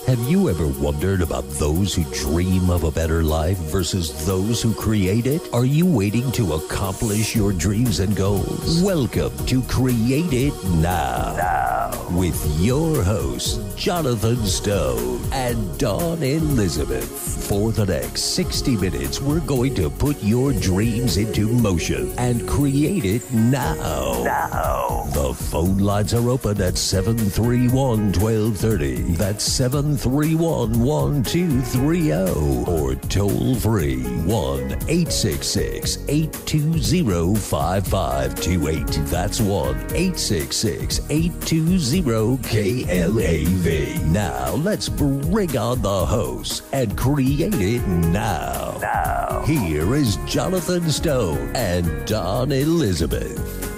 Have you ever wondered about those who dream of a better life versus those who create it? Are you waiting to accomplish your dreams and goals? Welcome to Create It Now with your hosts, Jonathan Stone and Dawn Elizabeth. For the next 60 minutes, we're going to put your dreams into motion and create it now. The phone lines are open at 731-1230. That's 731-1230 or toll free 1-866-820-5528. That's 1-866-820-KLAV. Now let's bring on the host and create it now. Here is Jonathan Stone and Dawn Elizabeth.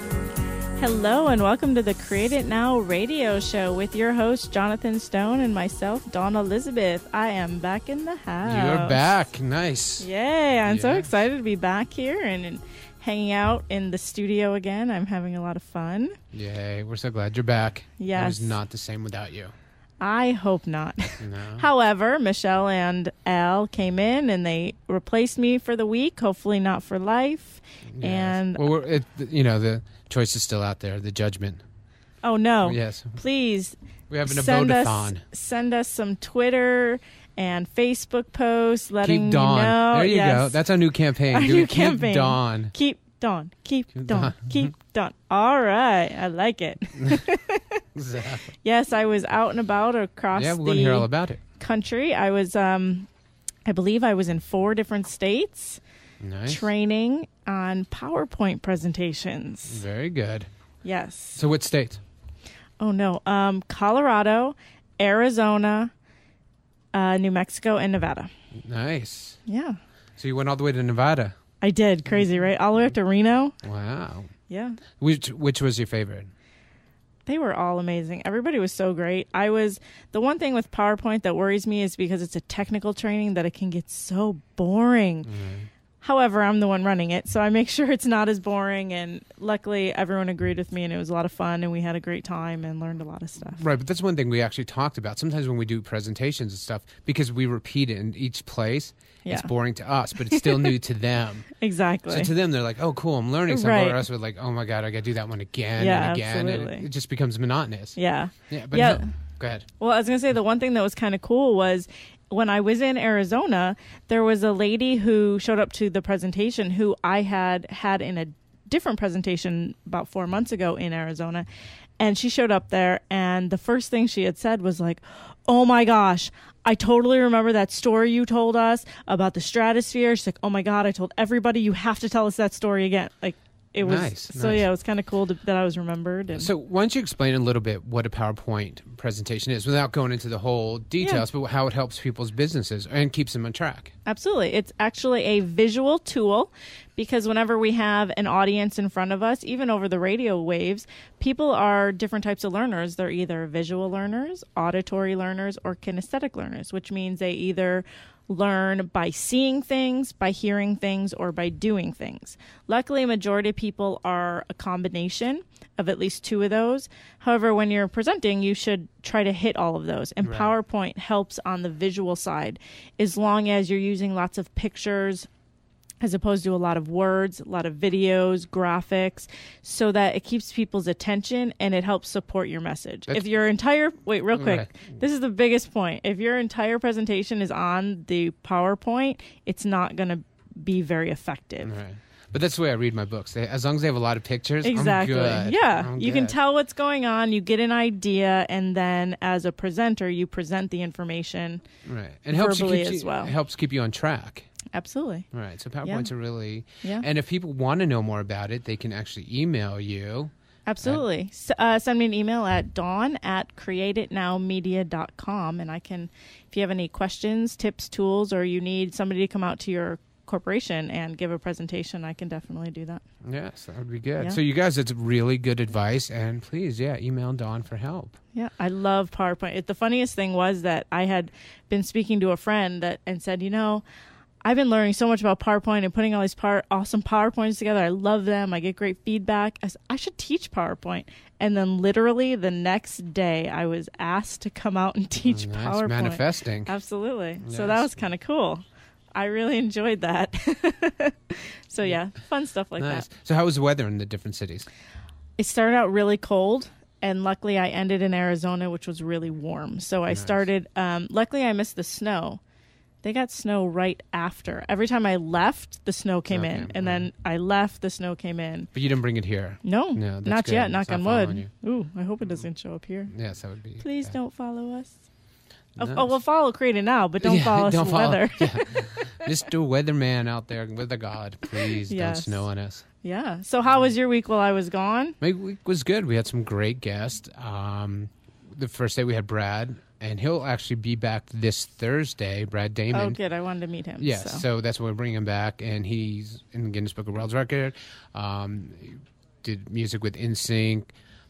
Hello and welcome to the Create It Now radio show with your host, Jonathan Stone, and myself, Dawn Elizabeth. I am back in the house. You're back. Nice. Yay. I'm so excited to be back here and hanging out in the studio again. I'm having a lot of fun. Yay. We're so glad you're back. Yes. It was not the same without you. I hope not. No. However, Michelle and Al came in and they replaced me for the week, hopefully not for life. Yes. And well, the choice is still out there, the judgment. Oh, no. Yes. Please We're having a vote-a-thon. vote-a-thon. Send us some Twitter and Facebook posts letting Keep Dawn. me know. There you go. That's our new campaign. Our new campaign. Keep Dawn. Keep Dawn. Keep Dawn. Keep Dawn. All right. I like it. Exactly. Yes, I was out and about across Yeah, we want to hear all about it. country. I was, I believe I was in 4 different states. Nice. Training on PowerPoint presentations. Very good. Yes. So what states? Oh, no. Colorado, Arizona, New Mexico, and Nevada. Nice. Yeah. So you went all the way to Nevada. I did. Crazy, right? All the way up to Reno. Wow. Yeah. Which was your favorite? They were all amazing. Everybody was so great. The one thing with PowerPoint that worries me is because it's a technical training that it can get so boring. However, I'm the one running it, so I make sure it's not as boring, and luckily everyone agreed with me, and it was a lot of fun, and we had a great time and learned a lot of stuff. Right, but that's one thing we actually talked about. Sometimes when we do presentations and stuff, because we repeat it in each place, it's boring to us, but it's still new to them. Exactly. So to them, they're like, oh, cool, I'm learning something. Right. Or else we're like, oh, my God, I got to do that one again Yeah, and again. absolutely. And it just becomes monotonous. Yeah. Yeah, but Yeah. no. Go ahead. Well, I was going to say the one thing that was kind of cool was when I was in Arizona, there was a lady who showed up to the presentation who I had in a different presentation about 4 months ago in Arizona. And she showed up there, and the first thing she had said was like, oh my gosh, I totally remember that story you told us about the stratosphere. She's like, oh my God, I told everybody you have to tell us that story again. Like, it was Nice. Yeah, it was kind of cool that I was remembered. And So why don't you explain a little bit what a PowerPoint presentation is without going into the whole details, but how it helps people's businesses and keeps them on track? Absolutely. It's actually a visual tool because whenever we have an audience in front of us, even over the radio waves, people are different types of learners. They're either visual learners, auditory learners, or kinesthetic learners, which means they either learn by seeing things, by hearing things, or by doing things. Luckily, a majority of people are a combination of at least 2 of those. However, when you're presenting, you should try to hit all of those. And Right. PowerPoint helps on the visual side, as long as you're using lots of pictures as opposed to a lot of words, a lot of videos, graphics, so that it keeps people's attention and it helps support your message. If your entire, wait, real quick, Right. This is the biggest point. If your entire presentation is on the PowerPoint, it's not going to be very effective. Right. But that's the way I read my books. As long as they have a lot of pictures, Exactly. I'm good. Yeah. I'm You can good. tell what's going on, you get an idea, and then as a presenter, you present the information Right. And it helps verbally keep as well. It helps keep you on track. Absolutely. Right. So PowerPoints are really... Yeah. And if people want to know more about it, they can actually email you. Absolutely. Send me an email at dawn@createitnowmedia.com, and I can, if you have any questions, tips, tools, or you need somebody to come out to your corporation and give a presentation, I can definitely do that. Yes, that would be good. Yeah. So you guys, it's really good advice, and please, email Dawn for help. Yeah, I love PowerPoint. The funniest thing was that I had been speaking to a friend and said, I've been learning so much about PowerPoint and putting all these awesome PowerPoints together. I love them. I get great feedback. I should teach PowerPoint. And then literally the next day, I was asked to come out and teach PowerPoint. Manifesting. Absolutely. Yes. So that was kind of cool. I really enjoyed that. So yeah, fun stuff like that. So how was the weather in the different cities? It started out really cold. And luckily, I ended in Arizona, which was really warm. So I started, luckily, I missed the snow. They got snow right after. Every time I left, the snow came in. And then I left, the snow came in. But you didn't bring it here? No, that's not good. yet. Knock on wood. You. Ooh, I hope it doesn't show up here. Yes, that would be Please bad. don't follow us. No. Oh, we'll follow Create It Now, but don't follow us in weather. Mr. Weatherman out there with the God, please don't snow on us. Yeah. So how was your week while I was gone? My week was good. We had some great guests. The first day we had Brad, and he'll actually be back this Thursday, Brad Damon. Oh, good. I wanted to meet him. Yes, so that's why we're bringing him back, and he's in the Guinness Book of World Record. He did music with NSYNC,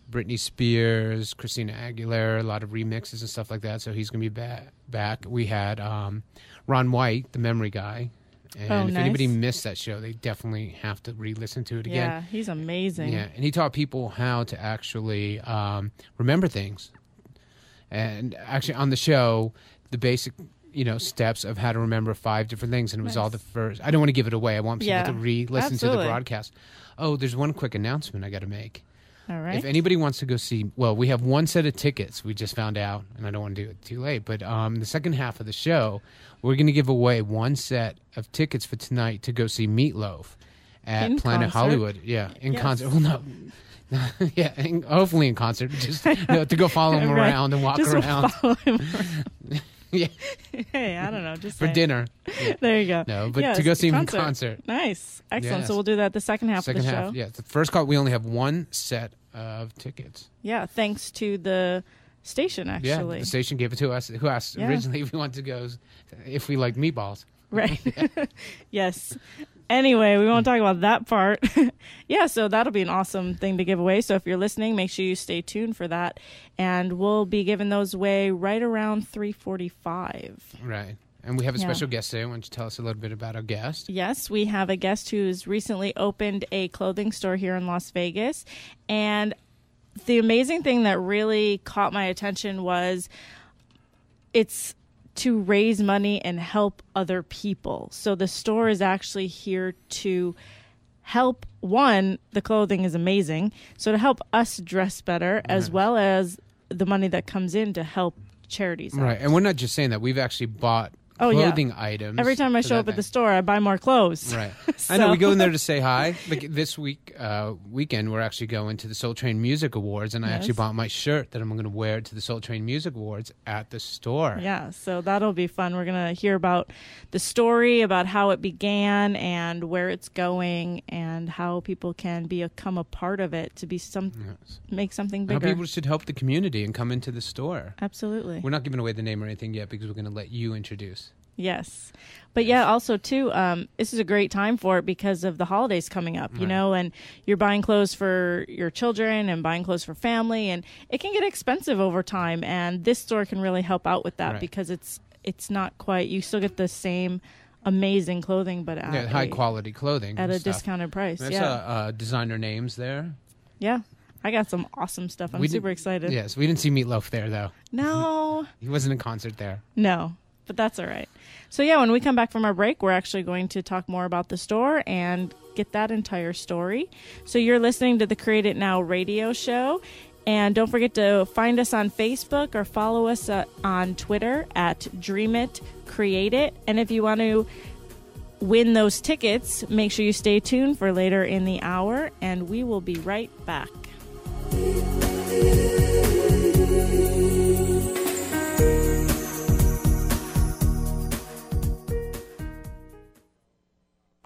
Britney Spears, Christina Aguilera, a lot of remixes and stuff like that, so he's going to be back. We had Ron White, the memory guy. And if anybody missed that show, they definitely have to re-listen to it again. Yeah, he's amazing. Yeah, and he taught people how to actually remember things. And actually on the show, the basic, steps of how to remember 5 different things, and it was all the first. I don't want to give it away. I want people to re-listen to the broadcast. Oh, there's one quick announcement I got to make. All right. If anybody wants to go see, we have one set of tickets. We just found out, and I don't want to do it too late. But the second half of the show, we're going to give away one set of tickets for tonight to go see Meatloaf at Planet Hollywood. Yeah, in concert. Well, no. Yeah, hopefully in concert. Just to go follow him around and walk around. Follow him around. Yeah. Hey, I don't know. Just for dinner. Yeah. There you go. No, but to go see him in concert. Nice. Excellent. Yes. So we'll do that the second half of the show. Yeah. The first call, we only have one set of tickets. Yeah, thanks to the station, actually. Yeah, the station gave it to us. Who asked originally if we wanted to go, if we like meatballs. Right. Yes. Anyway, we won't talk about that part. Yeah, so that'll be an awesome thing to give away. So if you're listening, make sure you stay tuned for that. And we'll be giving those away right around 3:45. Right. And we have a special guest today. Why don't you tell us a little bit about our guest? Yes, we have a guest who's recently opened a clothing store here in Las Vegas. And the amazing thing that really caught my attention was it's to raise money and help other people. So the store is actually here to help. One, the clothing is amazing. So to help us dress better, as well as the money that comes in to help charities out. Right. And we're not just saying that. We've actually bought clothing items. Every time I show up at the store, I buy more clothes. Right. So. I know. We go in there to say hi. Like this weekend, we're actually going to the Soul Train Music Awards, and I actually bought my shirt that I'm going to wear to the Soul Train Music Awards at the store. Yeah, so that'll be fun. We're going to hear about the story, about how it began and where it's going, and how people can become a part of it to be make something bigger. How people should help the community and come into the store. Absolutely. We're not giving away the name or anything yet because we're going to let you introduce. Yes. But also too, this is a great time for it because of the holidays coming up, and you're buying clothes for your children and buying clothes for family, and it can get expensive over time. And this store can really help out with that because it's not quite, you still get the same amazing clothing, but at high quality clothing at a discounted price. There's designer names there. Yeah. I got some awesome stuff. I'm super excited. Yes. We didn't see Meatloaf there though. No. He wasn't in concert there. No. But that's all right. So, when we come back from our break, we're actually going to talk more about the store and get that entire story. So you're listening to the Create It Now radio show. And don't forget to find us on Facebook or follow us on Twitter at Dream It, Create It. And if you want to win those tickets, make sure you stay tuned for later in the hour. And we will be right back.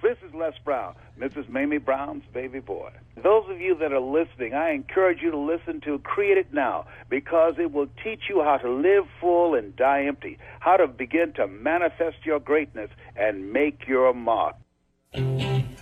This is Les Brown, Mrs. Mamie Brown's baby boy. Those of you that are listening, I encourage you to listen to Create It Now because it will teach you how to live full and die empty, how to begin to manifest your greatness and make your mark.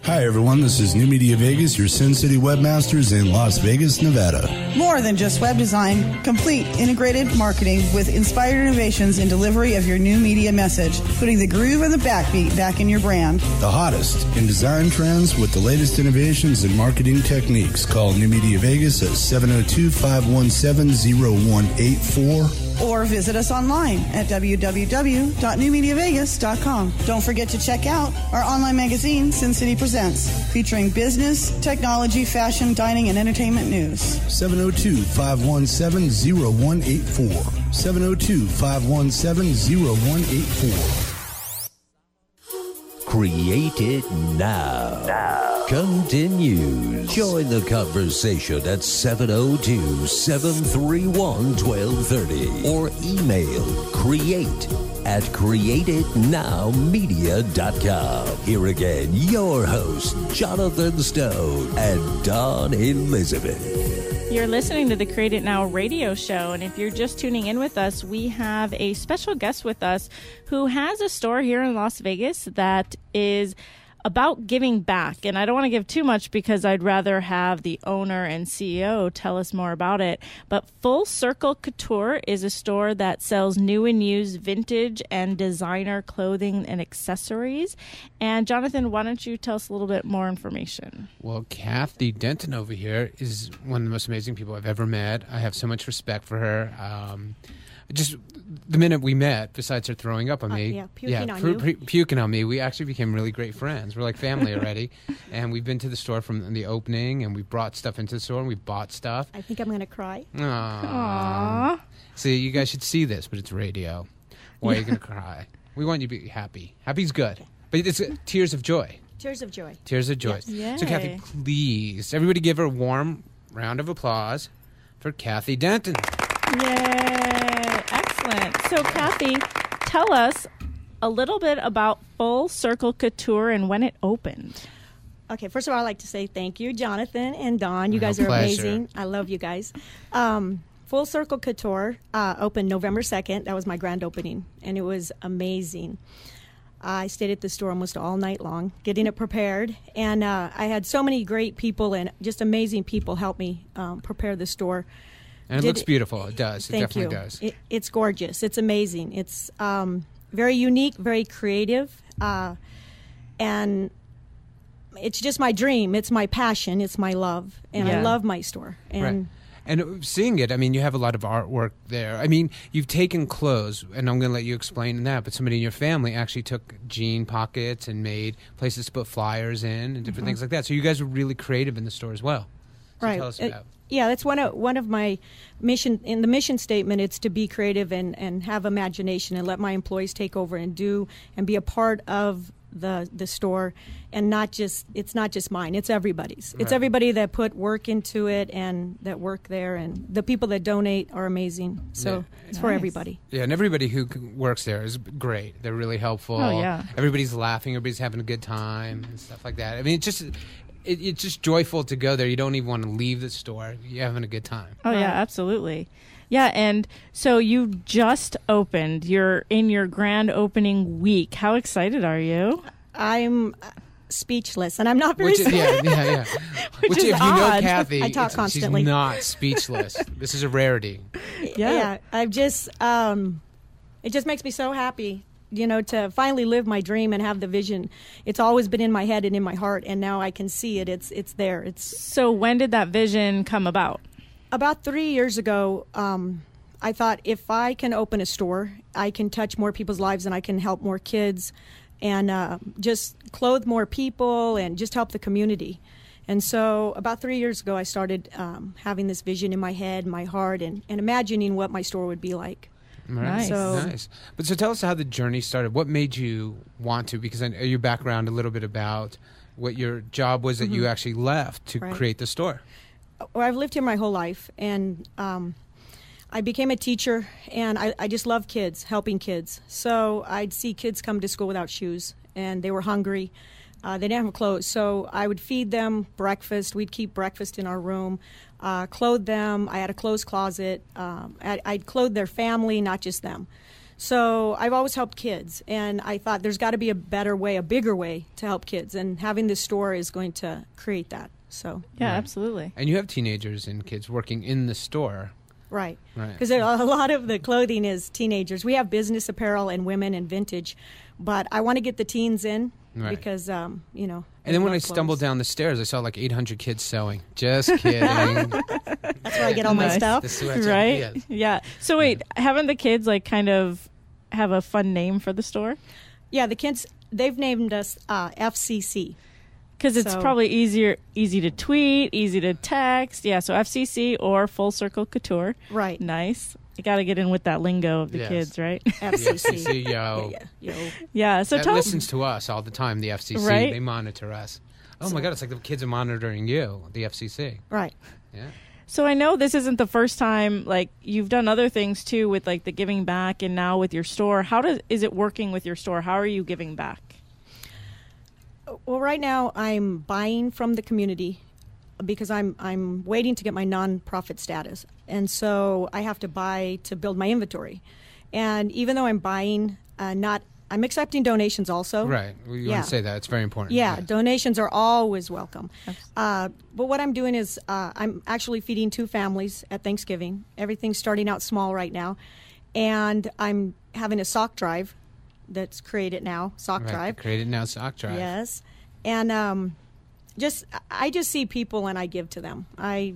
Hi everyone, this is New Media Vegas, your Sin City webmasters in Las Vegas, Nevada. More than just web design, complete integrated marketing with inspired innovations in delivery of your new media message, putting the groove and the backbeat back in your brand. The hottest in design trends with the latest innovations in marketing techniques. Call New Media Vegas at 702-517-0184. Or visit us online at www.newmediavegas.com. Don't forget to check out our online magazine, Sin City Presents, featuring business, technology, fashion, dining, and entertainment news. 702-517-0184. 702-517-0184. Create it now. Continues. Join the conversation at 702-731-1230 or email create@createitnowmedia.com. Here again, your hosts, Jonathan Stone and Dawn Elizabeth. You're listening to the Create It Now radio show, and if you're just tuning in with us, we have a special guest with us who has a store here in Las Vegas that is about giving back. And I don't want to give too much because I'd rather have the owner and CEO tell us more about it. But Full Circle Couture is a store that sells new and used vintage and designer clothing and accessories. And Jonathan, why don't you tell us a little bit more information? Well, Kathy Denton over here is one of the most amazing people I've ever met. I have so much respect for her. Just the minute we met, besides her throwing up on me, puking on me, we actually became really great friends. We're like family already, and we've been to the store from the opening, and we brought stuff into the store, and we bought stuff. I think I'm going to cry. Aww. See, you guys should see this, but it's radio. Why are you going to cry? We want you to be happy. Happy's good, but it's tears of joy. Tears of joy. Tears of joy. Yes. So, Kathy, please, everybody give her a warm round of applause for Kathy Denton. Yay. Excellent. So, Kathy, tell us a little bit about Full Circle Couture and when it opened. Okay, first of all, I'd like to say thank you, Jonathan and Dawn. You guys are pleasure. amazing. I love you guys. Full Circle Couture opened November 2nd. That was my grand opening, and it was amazing. I stayed at the store almost all night long, getting it prepared, and I had so many great people and just amazing people help me prepare the store. And it looks beautiful. It does. It Thank definitely you. does. It's gorgeous. It's amazing. It's very unique, very creative, and it's just my dream. It's my passion. It's my love, and I love my store. And right. And seeing it, I mean, you have a lot of artwork there. I mean, you've taken clothes, and I'm going to let you explain that, but somebody in your family actually took jean pockets and made places to put flyers in and different things like that. So you guys were really creative in the store as well. So right. Tell us about Yeah, that's one of my mission. In the mission statement, it's to be creative and have imagination and let my employees take over and do and be a part of the store, and it's not just mine. It's everybody's. It's everybody that put work into it and that work there, and the people that donate are amazing. So it's for everybody. Yeah, and everybody who works there is great. They're really helpful. Oh, yeah. Everybody's laughing. Everybody's having a good time and stuff like that. I mean, it's just joyful to go there. You don't even want to leave the store. You're having a good time. Oh, yeah, absolutely. Yeah, and so you just opened. You're in your grand opening week. How excited are you? I'm speechless, and I'm not very Which is Which if is you know odd. Kathy, I talk constantly. She's not speechless. This is a rarity. Yeah. I've just it just makes me so happy, to finally live my dream and have the vision. It's always been in my head and in my heart, and now I can see it. It's there. So when did that vision come about? About 3 years ago, I thought if I can open a store, I can touch more people's lives and I can help more kids and just clothe more people and just help the community. And so about 3 years ago, I started having this vision in my head, my heart, and imagining what my store would be like. Nice. Nice. But so tell us how the journey started. What made you want to? Because I know your background a little bit about what your job was that you actually left to create the store. Well, I've lived here my whole life, and I became a teacher, and I just love kids, helping kids. So I'd see kids come to school without shoes, and they were hungry. They didn't have clothes, so I would feed them breakfast. We'd keep breakfast in our room, clothe them. I had a clothes closet. I'd clothe their family, not just them. So I've always helped kids, and I thought there's got to be a better way, a bigger way to help kids, and having this store is going to create that. So Yeah, absolutely. And you have teenagers and kids working in the store. right, Right. because a lot of the clothing is teenagers. We have business apparel and women and vintage, but I want to get the teens in Right. because you know. And then when I love stumbled clothes. down the stairs, I saw like 800 kids sewing. Just kidding. That's where I get all my Nice. stuff. The sweats, Right? yes. Yeah. So wait, haven't the kids like kind of have a fun name for the store? Yeah, the kids, they've named us FCC. Because it's So- probably easy to tweet, easy to text. Yeah, so FCC or Full Circle Couture. Right. Nice. You got to get in with that lingo of the Yes. kids, right? FCC. FCC, yo. Yeah. Yo. Yeah. So That tell listens to us all the time, the FCC. Right. They monitor us. Oh my God, it's like the kids are monitoring you, the FCC. Right. Yeah. So I know this isn't the first time, like you've done other things too with like the giving back and now with your store. Is it working with your store? How are you giving back? Well, right now I'm buying from the community because I'm waiting to get my nonprofit status, and so I have to buy to build my inventory. And even though I'm buying, I'm accepting donations also. Right. Well, you Yeah. want to say that. It's very important. Yeah, Yes. donations are always welcome. But what I'm doing is I'm actually feeding 2 families at Thanksgiving. Everything's starting out small right now. And I'm having a sock drive that's created now, sock Right. drive. Created now sock drive. Yes. And I just see people and I give to them. I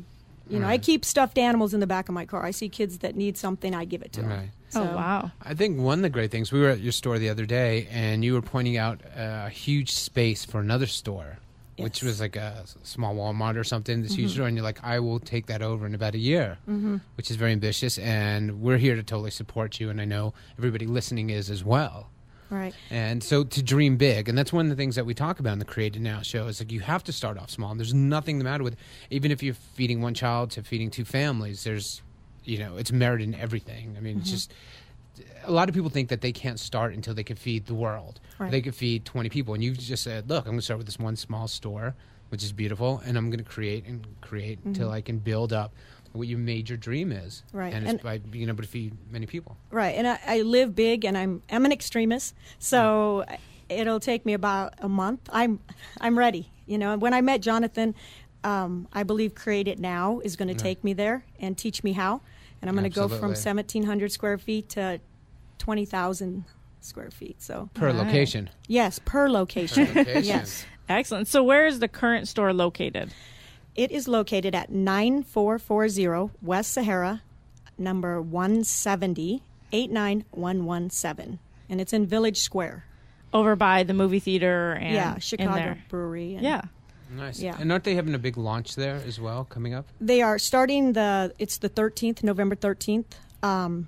keep stuffed animals in the back of my car. I see kids that need something, I give it to them. Right. Oh, wow. I think one of the great things, we were at your store the other day, and you were pointing out a huge space for another store, which Yes. was like a small Walmart or something, this huge store, and you're like, I will take that over in about a year, which is very ambitious, and we're here to totally support you, and I know everybody listening is as well. Right. And so to dream big, and that's one of the things that we talk about in the Create It Now show, is like you have to start off small. And there's nothing the matter with, even if you're feeding one child to feeding 2 families, there's, it's merit in everything. I mean, it's just, a lot of people think that they can't start until they can feed the world. Or Right. they can feed 20 people. And you've just said, look, I'm going to start with this one small store, which is beautiful, and I'm going to create until I can build up what your major dream is. Right. And it's And- by being able to feed many people. Right. And I live big, and I'm an extremist, so it'll take me about a month. I'm ready. When I met Jonathan, I believe Create It Now is going to take me there and teach me how. And I'm going to go from Absolutely. 1,700 square feet to 20,000 square feet. So Per Nice. location. yes, per location. Per location. Yes. Excellent. So where is the current store located? It is located at 9440 West Sahara, number 170, 89117. And it's in Village Square. Over by the movie theater and Yeah, in Chicago there. Brewery. And Yeah. Nice. Yeah. And aren't they having a big launch there as well coming up? They are starting it's the 13th, November 13th.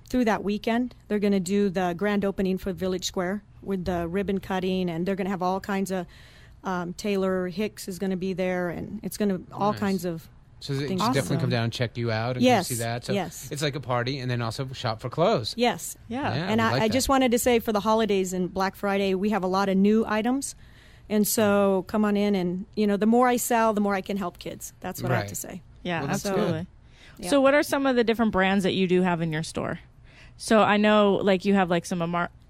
Through that weekend, they're going to do the grand opening for Village Square with the ribbon cutting, and they're going to have all kinds of, Taylor Hicks is going to be there, and it's going to, all Nice. kinds of, So they Things just definitely awesome. come down and check you out and Yes, come see that. So yes. it's like a party and then also shop for clothes. yes. Yeah. Yeah. And we I like that. just wanted to say for the holidays and Black Friday, we have a lot of new items. And so come on in, and, the more I sell, the more I can help kids. That's what I have Right. to say. Yeah, Well, that's absolutely. good. So Yeah. what are some of the different brands that you do have in your store? So I know like you have like some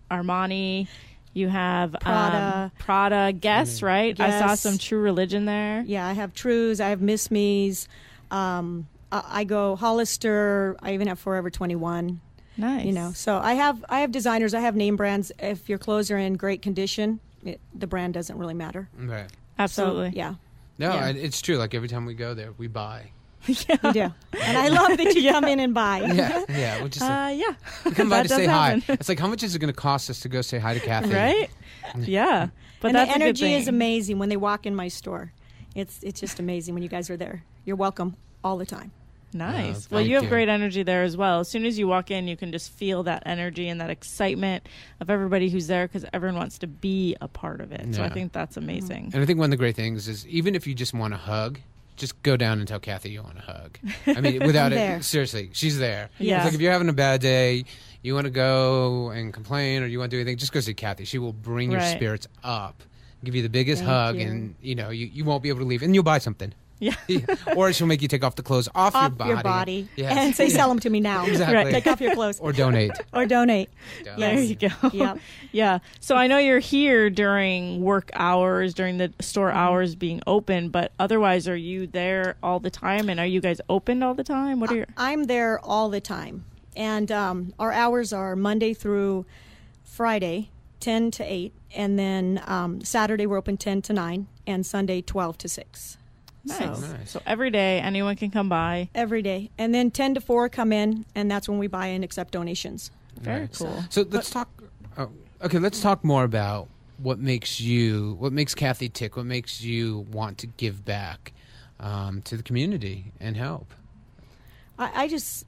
Armani, you have Prada, Guess, right? I saw Guess. some True Religion there. Yeah, I have Trues, I have Miss Me's, I go Hollister, I even have Forever 21. Nice. So I have designers, I have name brands. If your clothes are in great condition, the brand doesn't really matter. Right. Absolutely. So, yeah, No, Yeah. it's true. Like every time we go there, we buy. we do. And I love that you come in and buy. Yeah. We'll just Yeah. we come by that to does say hi. happen. It's like, how much is it going to cost us to go say hi to Kathy? Right? Yeah. But And that's the a good energy is thing. amazing when they walk in my store. It's just amazing when you guys are there. You're welcome all the time. Nice. Oh, Well, thank you have you. great energy there as well. As soon as you walk in, you can just feel that energy and that excitement of everybody who's there because everyone wants to be a part of it. So I Yeah. think that's amazing. And I think one of the great things is even if you just want a hug, just go down and tell Kathy you want a hug. I mean, without I'm it, there. seriously, she's there. Yeah. It's like if you're having a bad day, you want to go and complain or you want to do anything, just go see Kathy. She will bring your Right. spirits up, give you the biggest Thank hug, you. and you won't be able to leave. And you'll buy something. Yeah. Or she'll make you take off the clothes off your body. Yes. And say, sell them to me now. Exactly. Right. Take off your clothes. Or donate. Or donate. There you go. Yep. Yeah. So I know you're here during work hours, during the store hours being open, but otherwise, are you there all the time? And are you guys open all the time? What are your... I'm there all the time. And our hours are Monday through Friday, 10 to 8. And then Saturday, we're open 10 to 9. And Sunday, 12 to 6. Nice. So every day, anyone can come by. Every day. And then 10 to 4 come in, and that's when we buy and accept donations. Very cool. So let's talk. Let's talk more about what makes Kathy tick. What makes you want to give back to the community and help? I just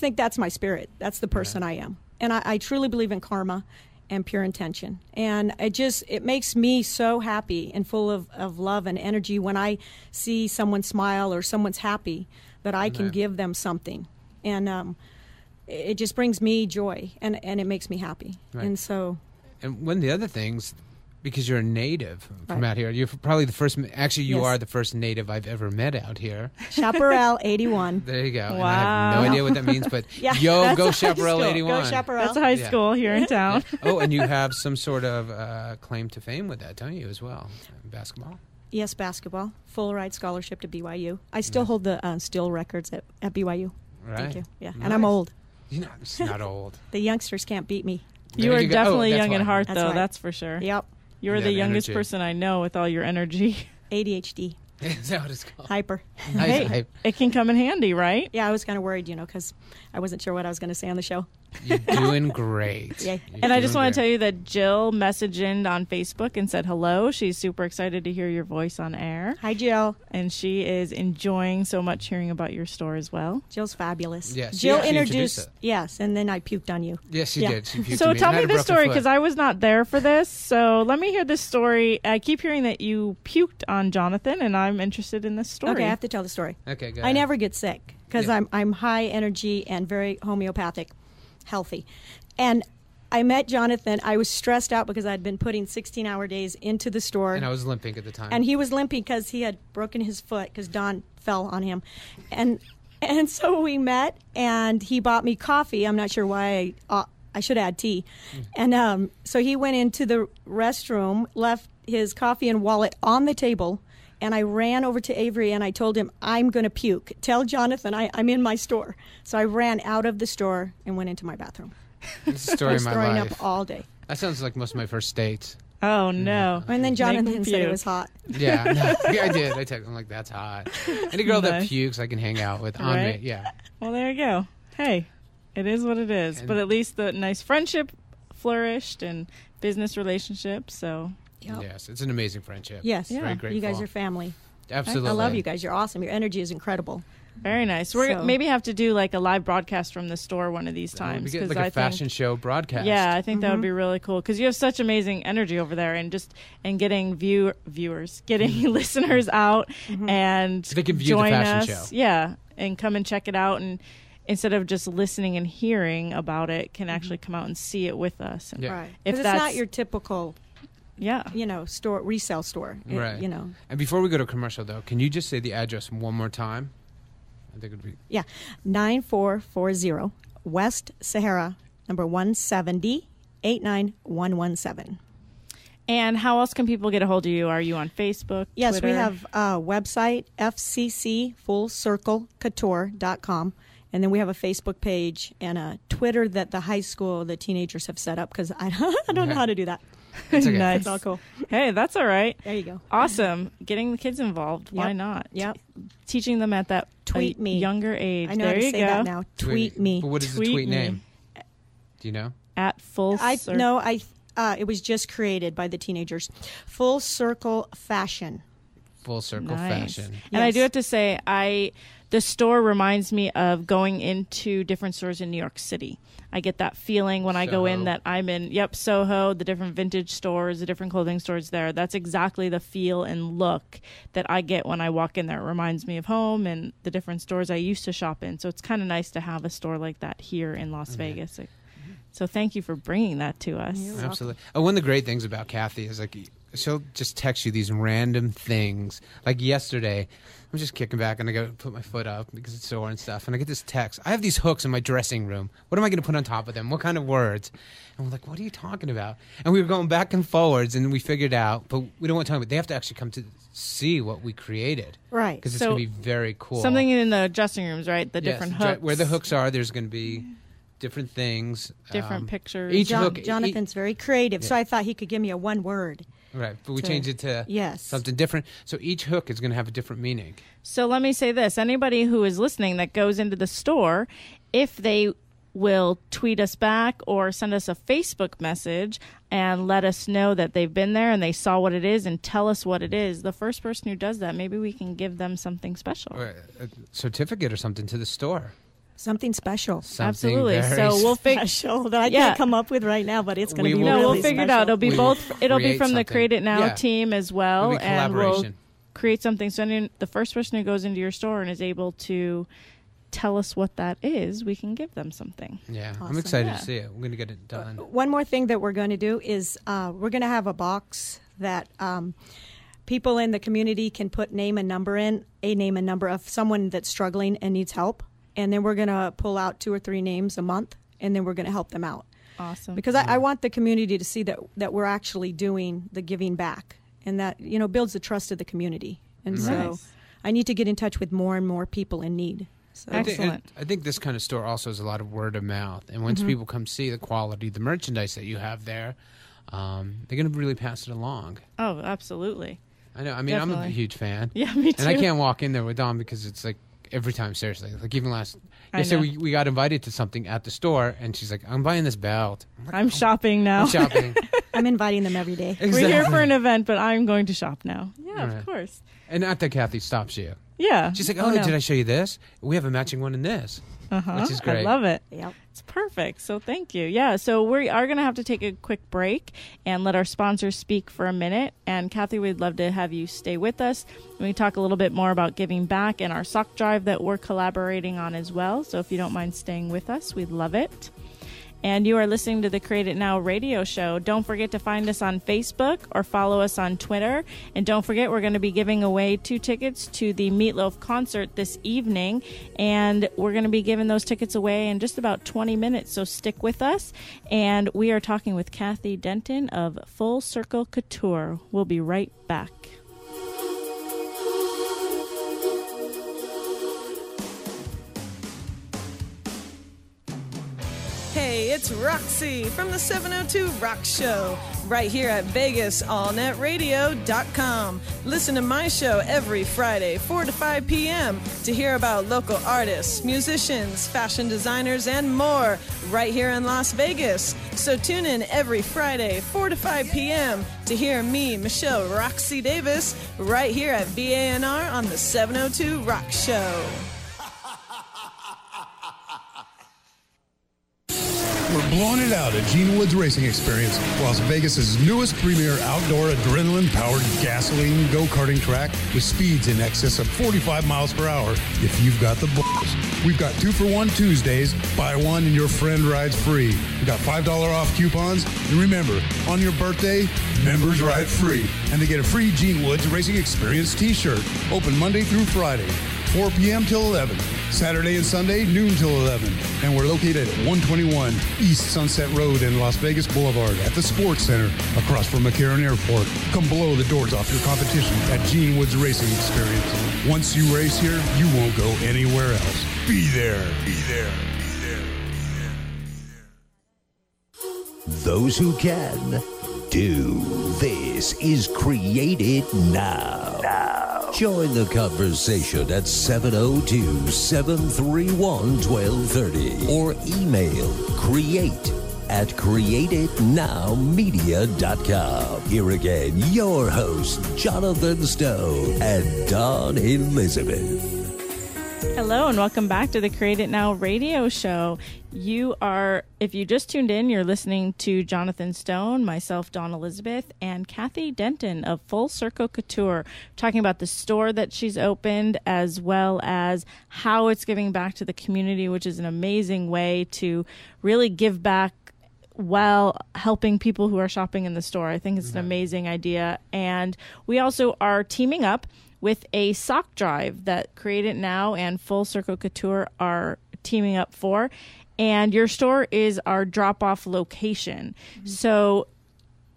think that's my spirit. That's the person I am, and I truly believe in karma and pure intention. And it makes me so happy and full of love and energy when I see someone smile or someone's happy that I can give them something. And it just brings me joy and it makes me happy. Right. And so... And one of the other things, because you're a native from out here, you're probably the first... Actually, you are the first native I've ever met out here. Chaparral 81. There you go. Wow. And I have no idea what that means, but go Chaparral 81. Go Chaparral. That's a high school here in town. Oh, and you have some sort of claim to fame with that, don't you, as well? Basketball? Yes, basketball. Full ride scholarship to BYU. I still hold the still records at BYU. Right. Thank you. Yeah, Nice. and I'm old. You're not old. The youngsters can't beat me. You are definitely young in heart, That's though. right. That's for sure. Yep. You're the youngest person I know with all your energy. ADHD. Is that what it's called? Hyper. Hey, it can come in handy, right? Yeah, I was kind of worried, because I wasn't sure what I was going to say on the show. You're doing great. Yay. And I just want to tell you that Jill messaged in on Facebook and said hello. She's super excited to hear your voice on air. Hi, Jill. And she is enjoying so much hearing about your store as well. Jill's fabulous. Yes, Jill she introduced. Yes, and then I puked on you. Yes, she did. She puked So me tell and I me had a this broken story foot. because I was not there for this. So let me hear this story. I keep hearing that you puked on Jonathan, and I'm interested in this story. Okay, I have to tell the story. Okay, go I ahead. never get sick because I'm high energy and very homeopathic, healthy. And I met Jonathan. I was stressed out because I'd been putting 16-hour days into the store. And I was limping at the time. And he was limping because he had broken his foot because Don fell on him. And so we met, and he bought me coffee. I'm not sure why I should add tea. And so he went into the restroom, left his coffee and wallet on the table, and I ran over to Avery and I told him, I'm going to puke. Tell Jonathan I'm in my store. So I ran out of the store and went into my bathroom. It's the story I of was my throwing life. up all day. That sounds like most of my first dates. Oh, no. And then Make Jonathan him said it puke. was hot. Yeah, I did. I texted him like, that's hot. Any girl that Nice. pukes, I can hang out with on Right? me. Yeah. Well, there you go. Hey, it is what it is. And- but at least the nice friendship flourished and business relationships. So Yep. Yes, it's an amazing friendship. Yes. Very grateful. You guys are family. Absolutely. I love you guys. You're awesome. Your energy is incredible. very nice. We're So- maybe have to do like a live broadcast from the store one of these We times. get 'cause like I a fashion show broadcast. Yeah, I think that Mm-hmm. would be really cool because you have such amazing energy over there, and getting viewers, getting listeners out Mm-hmm. and They can view the join fashion us. show. Yeah, and come and check it out, and instead of just listening and hearing about it, can actually come out and see it with us. And Yeah. Right. If Because it's that's not your typical, yeah. store resale store. Right. You know. And before we go to commercial, though, can you just say the address one more time? I think it would be... Yeah. 9440 West Sahara, number 170, 89117. And how else can people get a hold of you? Are you on Facebook? Yes, we Twitter? have a website, fccfullcirclecouture.com. And then we have a Facebook page and a Twitter that the teenagers have set up because I don't know how to do that. It's okay. Nice. It's all cool. Hey, that's all right. There you go. Awesome. Getting the kids involved. Why Yep. not? Yep. Teaching them at that Tweet me. younger age. I know there how to you say go. that now. Tweet me. But what is Tweet the tweet me. name? Do you know? At full circle. No, it was just created by the teenagers. Full Circle Fashion. Full Circle Nice. Fashion. And I Yes. do have to say, the store reminds me of going into different stores in New York City. I get that feeling when I go in Soho. that I'm in, Soho, the different vintage stores, the different clothing stores there. That's exactly the feel and look that I get when I walk in there. It reminds me of home and the different stores I used to shop in. So it's kind of nice to have a store like that here in Las Vegas. So thank you for bringing that to us. Absolutely. One of the great things about Kathy is she'll just text you these random things. Like yesterday, I'm just kicking back and I go to put my foot up because it's sore and stuff. And I get this text. I have these hooks in my dressing room. What am I going to put on top of them? What kind of words? And we're like, what are you talking about? And we were going back and forwards and we figured out, but we don't want to talk about it. They have to actually come to see what we created. Right. Because it's going to be very cool. Something in the dressing rooms, right? The different hooks. Where the hooks are, there's going to be different things. Different pictures. Each hook. Jonathan's very creative, so I thought he could give me a one word. Right, but we changed it to something different. So each hook is going to have a different meaning. So let me say this. Anybody who is listening that goes into the store, if they will tweet us back or send us a Facebook message and let us know that they've been there and they saw what it is and tell us what it is, the first person who does that, maybe we can give them something special. Or a certificate or something to the store. Something special. Absolutely. So we'll special that I can't come up with right now, but it's going to be really we'll figure it out. It'll be It'll be from the something. Create It Now team as well, and we'll create something. So the first person who goes into your store and is able to tell us what that is, we can give them something. Yeah, awesome. I'm excited to see it. We're going to get it done. One more thing that we're going to do is we're going to have a box that people in the community can put name and number in, a name and number of someone that's struggling and needs help. And then we're going to pull out 2 or 3 names a month, and then we're going to help them out. Awesome. Because I want the community to see that we're actually doing the giving back, and that builds the trust of the community. And so I need to get in touch with more and more people in need. So. Excellent. I think this kind of store also has a lot of word of mouth. And once people come see the quality, the merchandise that you have there, they're going to really pass it along. Oh, absolutely. I know. I mean, definitely. I'm a huge fan. Yeah, me too. And I can't walk in there with Dawn because it's like, every time, seriously. Like even yesterday we got invited to something at the store, and she's like, I'm buying this belt. I'm shopping now. I'm shopping. I'm inviting them every day. Exactly. We're here for an event, but I'm going to shop now. Yeah, of course. And not that Kathy stops you. Yeah. She's like, did I show you this? We have a matching one in this. Which is great. I love it. Yep. It's perfect. So thank you. Yeah. So we are going to have to take a quick break and let our sponsors speak for a minute. And Kathy, we'd love to have you stay with us. We talk a little bit more about giving back and our sock drive that we're collaborating on as well. So if you don't mind staying with us, we'd love it. And you are listening to the Create It Now radio show. Don't forget to find us on Facebook or follow us on Twitter. And don't forget, we're going to be giving away 2 tickets to the Meatloaf concert this evening. And we're going to be giving those tickets away in just about 20 minutes. So stick with us. And we are talking with Kathy Denton of Full Circle Couture. We'll be right back. Hey, it's Roxy from the 702 Rock Show, right here at VegasAllNetRadio.com. Listen to my show every Friday, 4 to 5 p.m. to hear about local artists, musicians, fashion designers, and more right here in Las Vegas. So tune in every Friday, 4 to 5 p.m. to hear me, Michelle Roxy Davis, right here at VANR on the 702 Rock Show. We're blowing it out at Gene Woods Racing Experience, Las Vegas's newest premier outdoor adrenaline-powered gasoline go-karting track with speeds in excess of 45 miles per hour if you've got the balls. We've got 2-for-1 Tuesdays, buy one and your friend rides free. We've got $5 off coupons, and remember, on your birthday, members ride free. And they get a free Gene Woods Racing Experience t-shirt, open Monday through Friday, 4 p.m. till 11. Saturday and Sunday, noon till 11. And we're located at 121 East Sunset Road in Las Vegas Boulevard at the Sports Center across from McCarran Airport. Come blow the doors off your competition at Gene Woods Racing Experience. Once you race here, you won't go anywhere else. Be there. Be there. Be there. Be there. Those who can do. This is Create It Now. Join the conversation at 702-731-1230 or email create@createitnowmedia.com. Here again, your hosts, Jonathan Stone and Dawn Elizabeth. Hello and welcome back to the Create It Now radio show. If you just tuned in, you're listening to Jonathan Stone, myself, Dawn Elizabeth, and Kathy Denton of Full Circle Couture, talking about the store that she's opened as well as how it's giving back to the community, which is an amazing way to really give back while helping people who are shopping in the store. I think it's an amazing idea. And we also are teaming up with a sock drive that Create It Now and Full Circle Couture are teaming up for. And your store is our drop-off location. So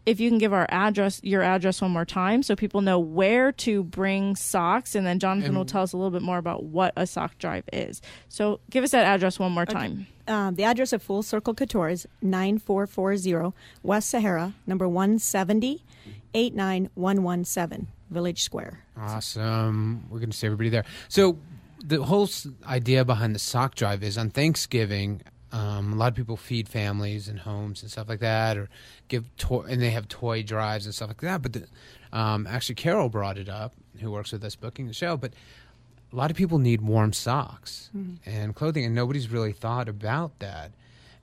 if you can give your address one more time so people know where to bring socks, and then Jonathan will tell us a little bit more about what a sock drive is. So give us that address one more time. The address of Full Circle Couture is 9440 West Sahara, number 170, 89117, Village Square. Awesome. We're going to see everybody there. So the whole idea behind the sock drive is on Thanksgiving, a lot of people feed families and homes and stuff like that, or give and they have toy drives and stuff like that. But actually, Carol brought it up, who works with us booking the show. But a lot of people need warm socks and clothing, and nobody's really thought about that.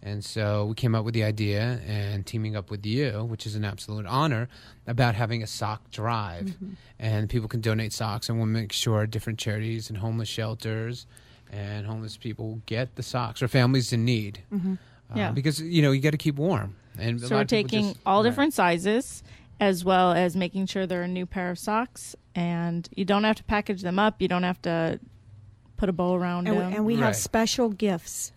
And so we came up with the idea, and teaming up with you, which is an absolute honor, about having a sock drive. And people can donate socks, and we'll make sure different charities and homeless shelters and homeless people get the socks, or families in need. Because, you got to keep warm. And so we're taking all different sizes, as well as making sure they're a new pair of socks. And you don't have to package them up. You don't have to put a bow around them. And we have special gifts.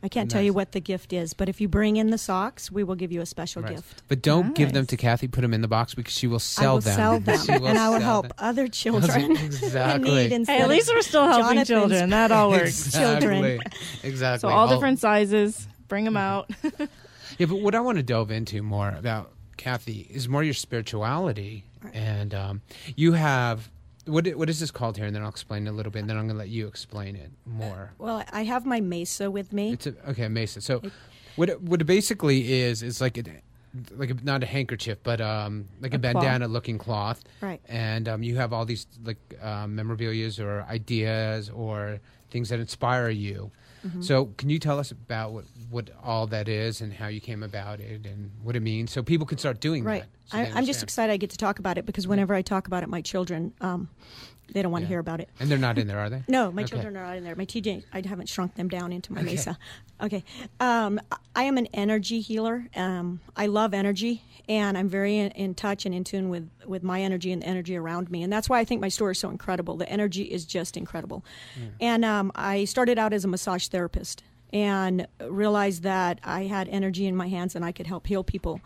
I can't tell you what the gift is, but if you bring in the socks, we will give you a special gift. But don't give them to Kathy. Put them in the box, because she will sell them. I will sell them, and I will help other children. Exactly. Hey, at least we're still helping children. That all works. Children. Exactly. So all different sizes. Bring them out. Yeah, but what I want to delve into more about, Kathy, is more your spirituality. Right. And you have... What is this called here? And then I'll explain it a little bit, and then I'm going to let you explain it more. Well, I have my mesa with me. A mesa. So what it basically is like not a handkerchief, but like a bandana-looking cloth. Right. And you have all these memorabilias or ideas or things that inspire you. So can you tell us about what all that is and how you came about it and what it means, so people can start doing that? So I'm just excited I get to talk about it, because whenever I talk about it, my children, they don't want to hear about it. And they're not in there, are they? No, my children are not in there. My TJ, I haven't shrunk them down into my mesa. Okay. I am an energy healer. I love energy, and I'm very in touch and in tune with my energy and the energy around me. And that's why I think my store is so incredible. The energy is just incredible. And I started out as a massage therapist and realized that I had energy in my hands and I could help heal people.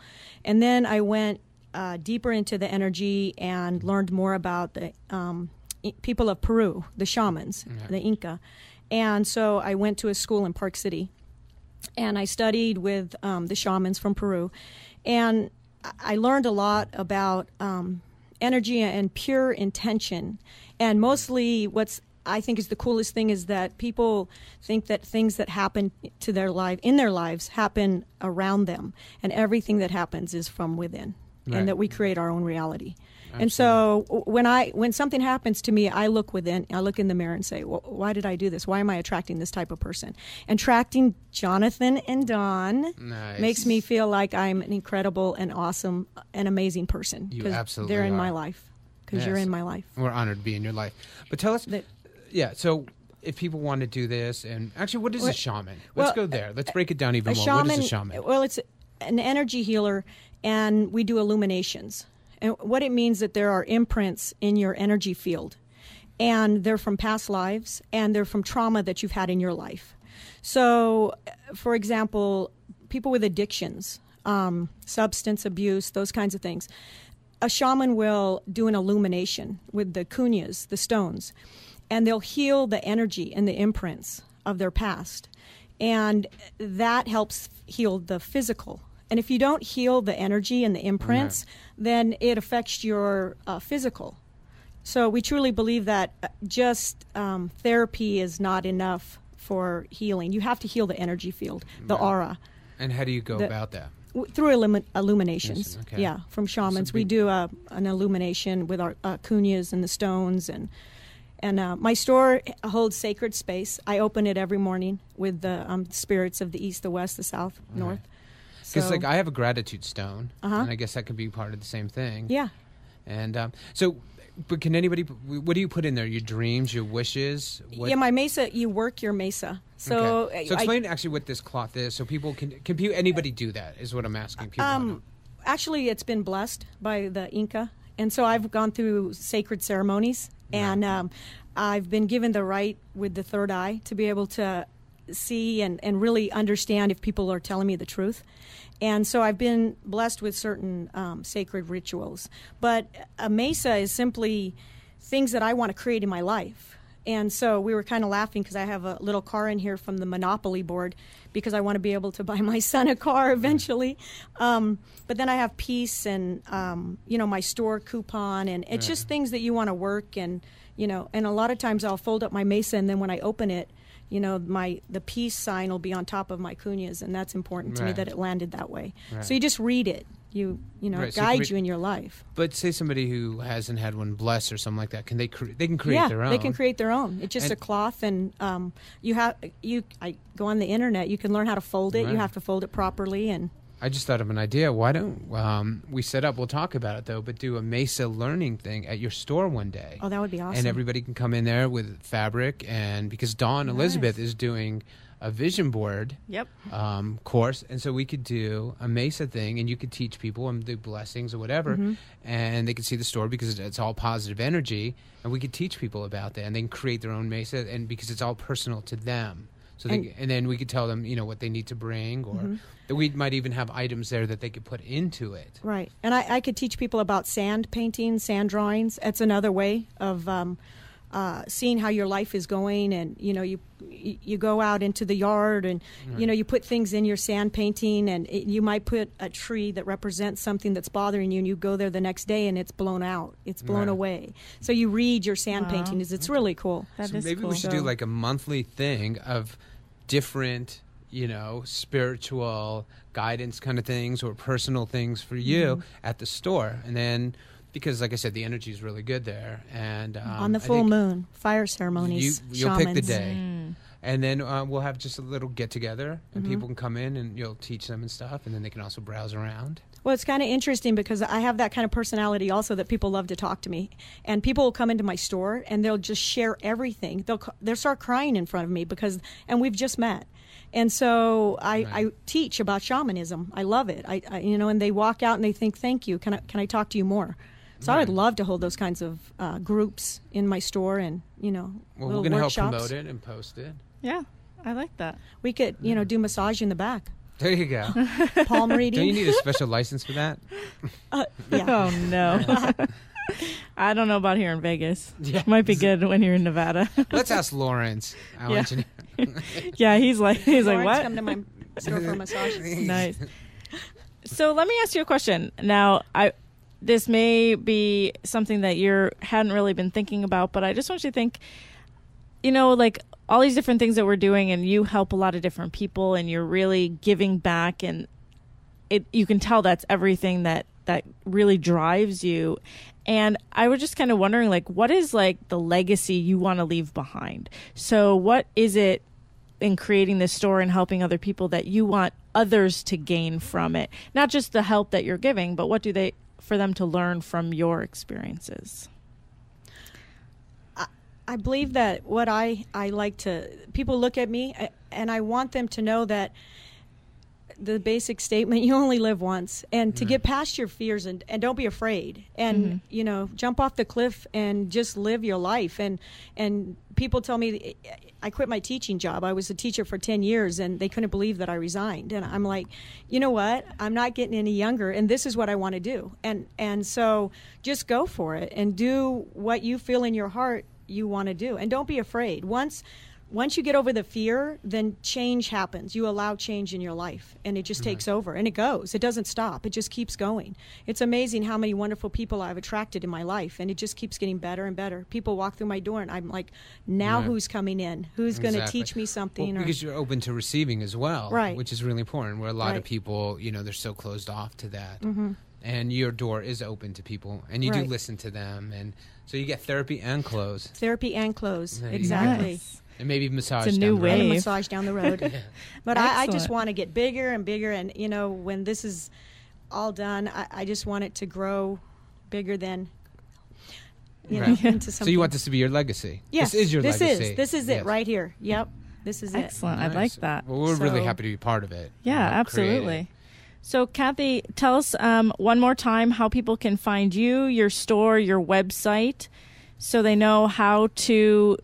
And then I went deeper into the energy and learned more about the people of Peru, the shamans, the Inca. And so I went to a school in Park City, and I studied with the shamans from Peru. And I learned a lot about energy and pure intention. And mostly what's I think is the coolest thing is that people think that things that happen to in their lives happen around them, and everything that happens is from within, and that we create our own reality. Absolutely. And so when something happens to me, I look within, I look in the mirror and say, well, why did I do this? Why am I attracting this type of person? And attracting Jonathan and Dawn makes me feel like I'm an incredible and awesome and amazing person. You absolutely they're in are. My life. Because you're in my life. We're honored to be in your life. But tell us, so if people want to do this, and actually, what is a shaman? Let's go there. Let's break it down even more. What is a shaman? Well, it's an energy healer, and we do illuminations. And what it means that there are imprints in your energy field, and they're from past lives, and they're from trauma that you've had in your life. So, for example, people with addictions, substance abuse, those kinds of things. A shaman will do an illumination with the kunyas, the stones, and they'll heal the energy and the imprints of their past. And that helps heal the physical. And if you don't heal the energy and the imprints, then it affects your physical. So we truly believe that just therapy is not enough for healing. You have to heal the energy field, the aura. And how do you go about that? Through illuminations, from shamans. We do an illumination with our kunyas and the stones, and my store holds sacred space. I open it every morning with the spirits of the east, the west, the south, north. Because I have a gratitude stone, and I guess that could be part of the same thing. Yeah. And so, but can anybody? What do you put in there? Your dreams, your wishes? What? Yeah, my mesa. You work your mesa. So, okay. So explain actually what this cloth is, so people can anybody do that? Is what I'm asking people. Actually, it's been blessed by the Inca, and so I've gone through sacred ceremonies, and I've been given the right with the third eye to be able to see and really understand if people are telling me the truth. And so I've been blessed with certain sacred rituals. But a mesa is simply things that I want to create in my life. And so we were kind of laughing because I have a little car in here from the Monopoly board because I want to be able to buy my son a car eventually. But then I have peace and, my store coupon. And it's just things that you want to work. And, and a lot of times I'll fold up my mesa, and then when I open it, the peace sign will be on top of my cuñas, and that's important to me that it landed that way. Right. So you just read it. It guides you in your life. But say somebody who hasn't had one blessed or something like that, can they can create their own? Yeah, they can create their own. It's just a cloth, and I go on the internet. You can learn how to fold it. Right. You have to fold it properly, and I just thought of an idea. Why don't we set up? We'll talk about it though, but do a mesa learning thing at your store one day. Oh, that would be awesome! And everybody can come in there with fabric, and because Dawn Elizabeth is doing a vision board course, and so we could do a mesa thing, and you could teach people and do blessings or whatever, and they could see the store because it's all positive energy, and we could teach people about that, and they can create their own mesa, and because it's all personal to them. So and then we could tell them, what they need to bring, or that we might even have items there that they could put into it. Right, and I could teach people about sand painting, sand drawings. That's another way of seeing how your life is going, and you go out into the yard, and you put things in your sand painting, and you might put a tree that represents something that's bothering you, and you go there the next day and it's blown out, it's blown away. So you read your sand painting. It's really cool. So maybe we should do like a monthly thing of different spiritual guidance kind of things or personal things for you at the store, and then because, like I said, the energy is really good there. And on the full moon, fire ceremonies, you'll pick the day. And then we'll have just a little get-together, and people can come in, and you'll teach them and stuff, and then they can also browse around. Well, it's kind of interesting because I have that kind of personality also that people love to talk to me. And people will come into my store, and they'll just share everything. They'll start crying in front of me and we've just met. And so I teach about shamanism. I love it. And they walk out and they think, thank you. Can I talk to you more? So I would love to hold those kinds of groups in my store, and well, we're going to help promote it and post it. Yeah, I like that. We could do massage in the back. There you go. Palm reading. Don't you need a special license for that? Yeah. Oh no. I don't know about here in Vegas. Yeah. Might be good when you're in Nevada. Let's ask Lawrence, our engineer. Yeah, he's like, what? Come to my store for a massage. Nice. So let me ask you a question. Now, this may be something that you hadn't really been thinking about, but I just want you to think, like all these different things that we're doing, and you help a lot of different people, and you're really giving back, and you can tell that's everything that really drives you. And I was just kind of wondering, like, what is like the legacy you want to leave behind? So what is it in creating this store and helping other people that you want others to gain from it? Not just the help that you're giving, but what for them to learn from your experiences? I believe that what I like to, people look at me, and I want them to know that the basic statement, you only live once, and to get past your fears, and don't be afraid, and jump off the cliff and just live your life. And people tell me, I quit my teaching job. I was a teacher for 10 years, and they couldn't believe that I resigned. And I'm like, you know what? I'm not getting any younger, and this is what I want to do. And so just go for it and do what you feel in your heart you want to do, and don't be afraid. Once you get over the fear, then change happens. You allow change in your life, and it just takes over, and it goes. It doesn't stop. It just keeps going. It's amazing how many wonderful people I've attracted in my life, and it just keeps getting better and better. People walk through my door, and I'm like, now who's coming in? Who's going to teach me something? Well, because you're open to receiving as well, right? Which is really important, where a lot of people, they're so closed off to that. And your door is open to people, and you do listen to them, and so you get therapy and clothes. Therapy and clothes, exactly. Nice. And maybe massage it's a down new the road. wave. Massage down the road. But I just want to get bigger and bigger, and when this is all done, I just want it to grow bigger than Right. into So something. you want this to be your legacy? Yes, This is your legacy. This is it Yes. right here. Yep, this is Excellent. I Nice. like that. Well, we're really So- happy to be part of it. Yeah, Help create absolutely. it. So, Kathy, tell us one more time how people can find you, your store, your website, so they know how to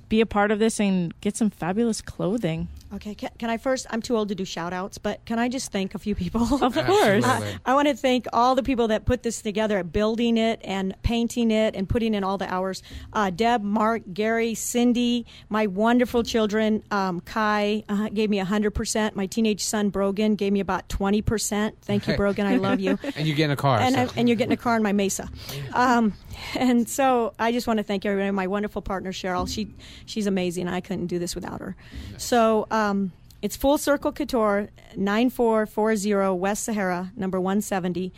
be a part of this and get some fabulous clothing. Okay, can I first? I'm too old to do shout outs, but can I just thank a few people? Of course. Absolutely. I want to thank all the people that put this together, building it and painting it and putting in all the hours. Deb, Mark, Gary, Cindy, my wonderful children. Kai gave me 100%. My teenage son, Brogan, gave me about 20%. Thank you, Brogan. I love you. And you get in a car. And, so. and you're getting a car in my Mesa. And so I just want to thank everybody. My wonderful partner, Cheryl. She's amazing. I couldn't do this without her. Nice. So it's Full Circle Couture, 9440 West Sahara, number 170,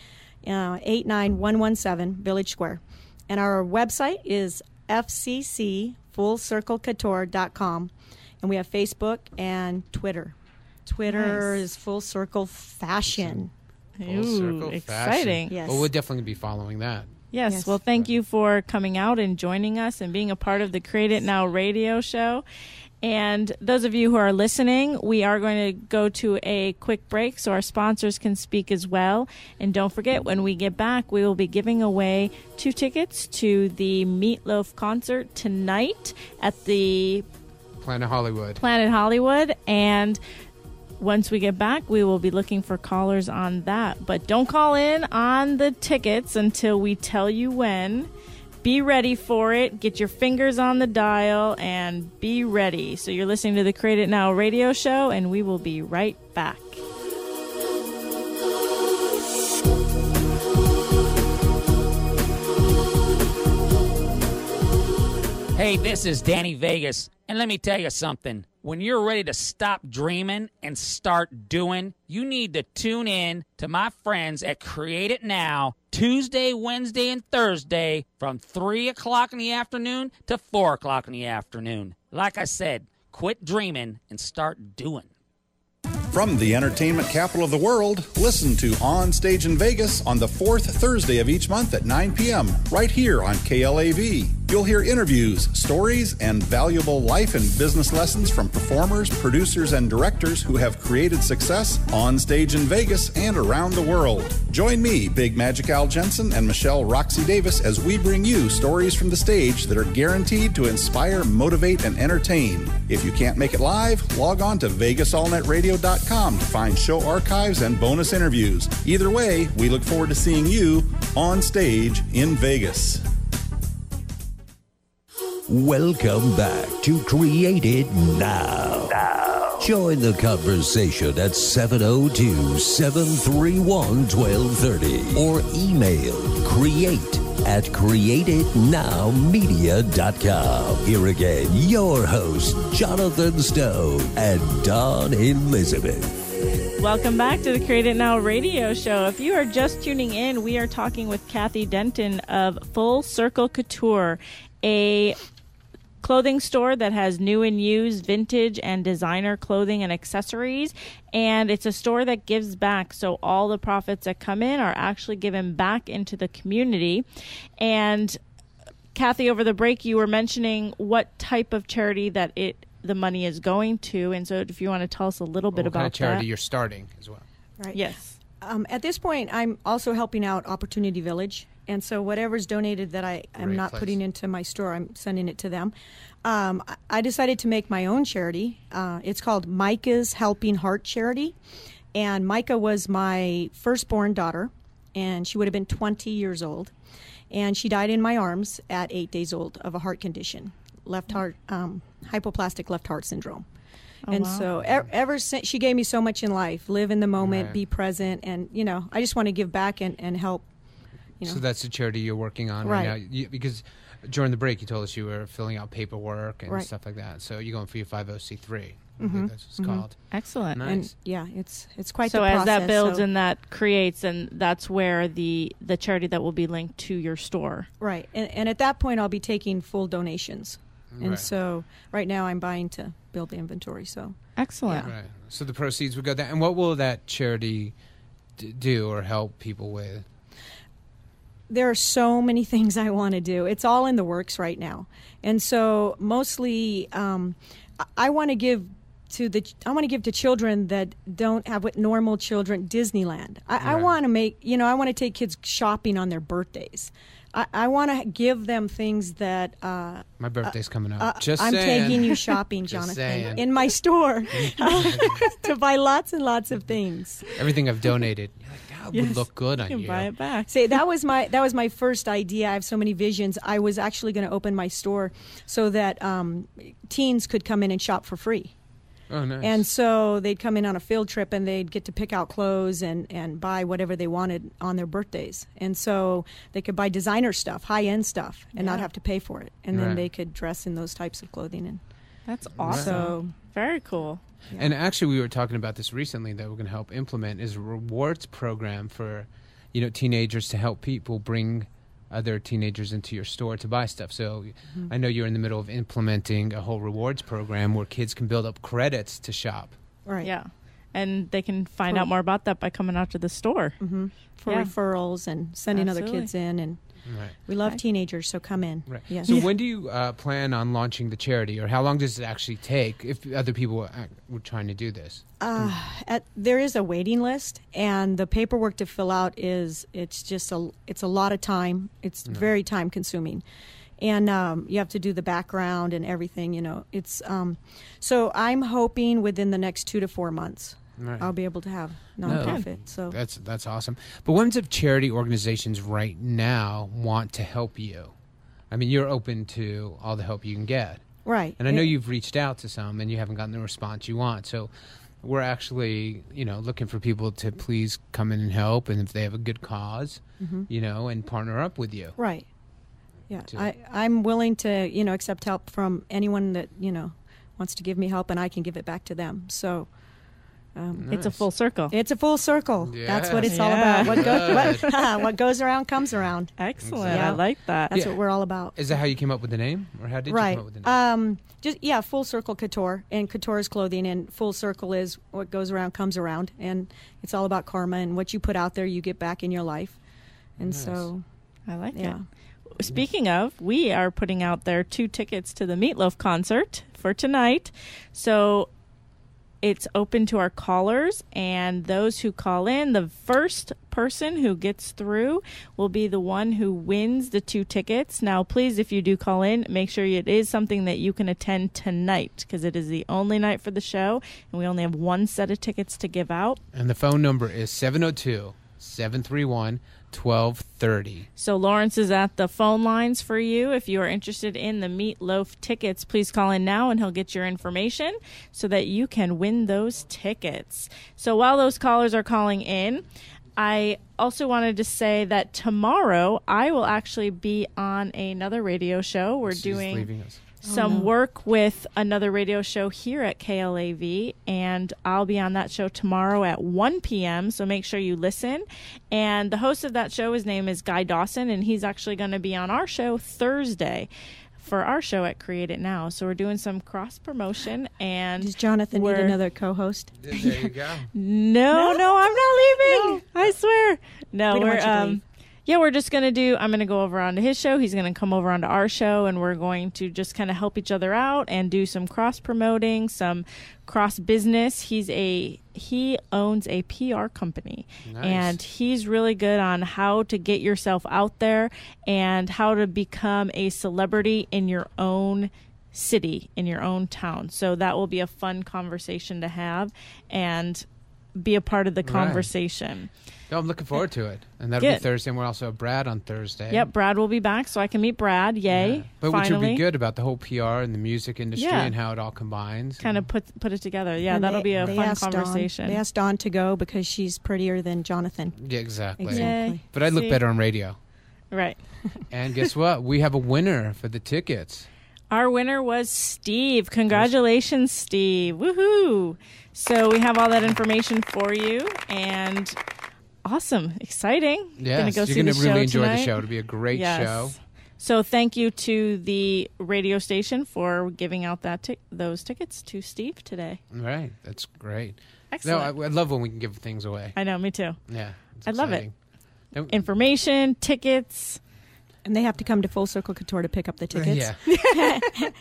89117, Village Square. And our website is fccfullcirclecouture.com. And we have Facebook and Twitter. Twitter is Full Circle Fashion. Full Circle exciting. Fashion. Yes. Well, we'll definitely be following that. Yes. Well, thank you for coming out and joining us and being a part of the Create It Now radio show. And those of you who are listening, we are going to go to a quick break so our sponsors can speak as well. And don't forget, when we get back, we will be giving away 2 tickets to the Meatloaf concert tonight at the Planet Hollywood. Planet Hollywood. And once we get back, we will be looking for callers on that. But don't call in on the tickets until we tell you when. Be ready for it. Get your fingers on the dial and be ready. So you're listening to the Create It Now radio show, and we will be right back. Hey, this is Danny Vegas, and let me tell you something. When you're ready to stop dreaming and start doing, you need to tune in to my friends at Create It Now, Tuesday, Wednesday, and Thursday from 3 o'clock in the afternoon to 4 o'clock in the afternoon. Like I said, quit dreaming and start doing. From the entertainment capital of the world, listen to On Stage in Vegas on the 4th Thursday of each month at 9 p.m. right here on KLAV. You'll hear interviews, stories, and valuable life and business lessons from performers, producers, and directors who have created success on stage in Vegas and around the world. Join me, Big Magic Al Jensen, and Michelle Roxy Davis as we bring you stories from the stage that are guaranteed to inspire, motivate, and entertain. If you can't make it live, log on to VegasAllNetRadio.com to find show archives and bonus interviews. Either way, we look forward to seeing you on stage in Vegas. Welcome back to Create It Now. Join the conversation at 702-731-1230 or email create@createitnowmedia.com. Here again, your hosts, Jonathan Stone and Dawn Elizabeth. Welcome back to the Create It Now radio show. If you are just tuning in, we are talking with Kathy Denton of Full Circle Couture, a clothing store that has new and used vintage and designer clothing and accessories, and it's a store that gives back, so all the profits that come in are actually given back into the community. And Kathy, over the break you were mentioning what type of charity that the money is going to, and so if you want to tell us a little bit about what kind of charity that. you're starting as well. Right. Yes. At this point, I'm also helping out Opportunity Village. And so whatever's donated that I'm Great not place. putting into my store, I'm sending it to them. I decided to make my own charity. It's called Micah's Helping Heart Charity. And Micah was my firstborn daughter, and she would have been 20 years old. And she died in my arms at 8 days old of a heart condition, left heart, hypoplastic left heart syndrome. And so ever since, she gave me so much in life, live in the moment, Right. be present. And, I just want to give back and help. So that's the charity you're working on right now. Because during the break, you told us you were filling out paperwork and stuff like that. So you're going for your 50C3. I think that's what it's called. Excellent. Nice. And it's quite So the process. as that builds and that creates, and that's where the charity that will be linked to your store. Right. And at that point, I'll be taking full donations. And Right. so right now I'm buying to build the inventory. So Excellent. Right. So the proceeds would go there. And what will that charity do or help people with? there are so many things I want to do. It's all in the works right now, and so mostly I want to give to children that don't have what normal children Disneyland. I want to I want to take kids shopping on their birthdays. I want to give them things that my birthday's coming up. I'm taking you shopping, Jonathan, in my store to buy lots and lots of things. Everything I've donated. That would look good on you. You can buy it back. See, that was my first idea. I have so many visions. I was actually going to open my store so that teens could come in and shop for free. Oh, nice. And so they'd come in on a field trip and they'd get to pick out clothes and buy whatever they wanted on their birthdays. And so they could buy designer stuff, high-end stuff, and not have to pay for it. And then they could dress in those types of clothing. And that's awesome. So, very cool. Yeah. And actually, we were talking about this recently that we're going to help implement is a rewards program for, teenagers to help people bring other teenagers into your store to buy stuff. So I know you're in the middle of implementing a whole rewards program where kids can build up credits to shop. Right. Yeah. And they can find out more about that by coming out to the store. For referrals and sending other kids in. And we love teenagers, so come in. Right. Yes. So when do you plan on launching the charity, or how long does it actually take if other people were trying to do this? There is a waiting list, and the paperwork to fill out it's a lot of time. It's very time consuming, and you have to do the background and everything. It's so I'm hoping within the next 2 to 4 months. Right. I'll be able to have nonprofit. So that's awesome. But what if charity organizations right now want to help you? I mean, you're open to all the help you can get, right? And I know you've reached out to some, and you haven't gotten the response you want. So we're actually, looking for people to please come in and help, and if they have a good cause, and partner up with you. Right. Yeah, I'm willing to, accept help from anyone that wants to give me help, and I can give it back to them. So. Nice. It's a full circle. It's a full circle. Yes. That's what it's all about. What goes around comes around. Excellent. Yeah. I like that. That's what we're all about. Is that how you came up with the name, or how did you come up with the name? Full circle couture, and couture is clothing, and full circle is what goes around comes around, and it's all about karma, and what you put out there, you get back in your life, and so I like it. Speaking of, we are putting out there 2 tickets to the Meatloaf concert for tonight, so. It's open to our callers, and those who call in, the first person who gets through will be the one who wins the 2 tickets. Now, please, if you do call in, make sure it is something that you can attend tonight, because it is the only night for the show, and we only have 1 set of tickets to give out. And the phone number is 702-731-1230. So Lawrence is at the phone lines for you. If you are interested in the Meatloaf tickets, please call in now and he'll get your information so that you can win those tickets. So while those callers are calling in, I also wanted to say that tomorrow I will actually be on another radio show. We're doing leaving us. some work with another radio show here at KLAV, and I'll be on that show tomorrow at 1 p.m., so make sure you listen. And the host of that show, his name is Guy Dawson, and he's actually going to be on our show Thursday for our show at Create It Now. So we're doing some cross-promotion. And does Jonathan need another co-host? There you go. No, I'm not leaving. No. I swear. No, we're just going to I'm going to go over onto his show. He's going to come over onto our show, and we're going to just kind of help each other out and do some cross-promoting, some cross-business. He owns a PR company, and he's really good on how to get yourself out there and how to become a celebrity in your own city, in your own town. So that will be a fun conversation to have and be a part of the conversation. No, I'm looking forward to it. And that'll be Thursday, and we'll also have Brad on Thursday. Yep, Brad will be back, so I can meet Brad. Yay. Yeah. But finally. Which would be good about the whole PR and the music industry and how it all combines. Kind of put it together. Yeah, that'll be a fun conversation. They asked Dawn to go because she's prettier than Jonathan. Yeah, exactly. Yay. But I look better on radio. Right. And guess what? We have a winner for the tickets. Our winner was Steve. Congratulations, Steve. Woohoo. So we have all that information for you, and awesome. Exciting. Yes, you're going to really enjoy the show. It'll be a great show. So thank you to the radio station for giving out those tickets to Steve today. Right. That's great. Excellent. No, I love when we can give things away. I know, me too. Yeah. I love it. information, tickets. And they have to come to Full Circle Couture to pick up the tickets.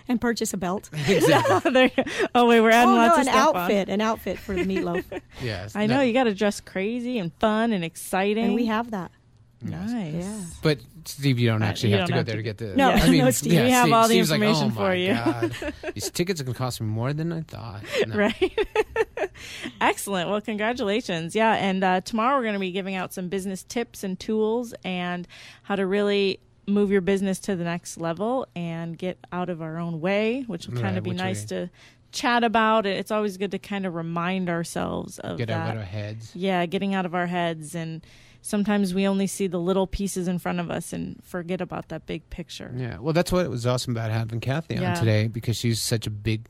And purchase a belt. Exactly. Oh, wait, we're adding lots of stuff an outfit for the meatloaf. Yes. I know, you got to dress crazy and fun and exciting. And we have that. Nice. Yeah. But Steve, you don't actually you have to don't go have there to to get the. No, I mean, no, Steve. We have all the Steve's information like, oh for my you. God. These tickets are going to cost me more than I thought. No. Right. Excellent. Well, congratulations. Yeah, and tomorrow we're going to be giving out some business tips and tools and how to really move your business to the next level and get out of our own way, which will kind of be nice to chat about. It's always good to kind of remind ourselves of Get that. out of our heads. Yeah, getting out of our heads. And sometimes we only see the little pieces in front of us and forget about that big picture. Yeah, well, that's what was awesome about having Kathy on today, because she's such a big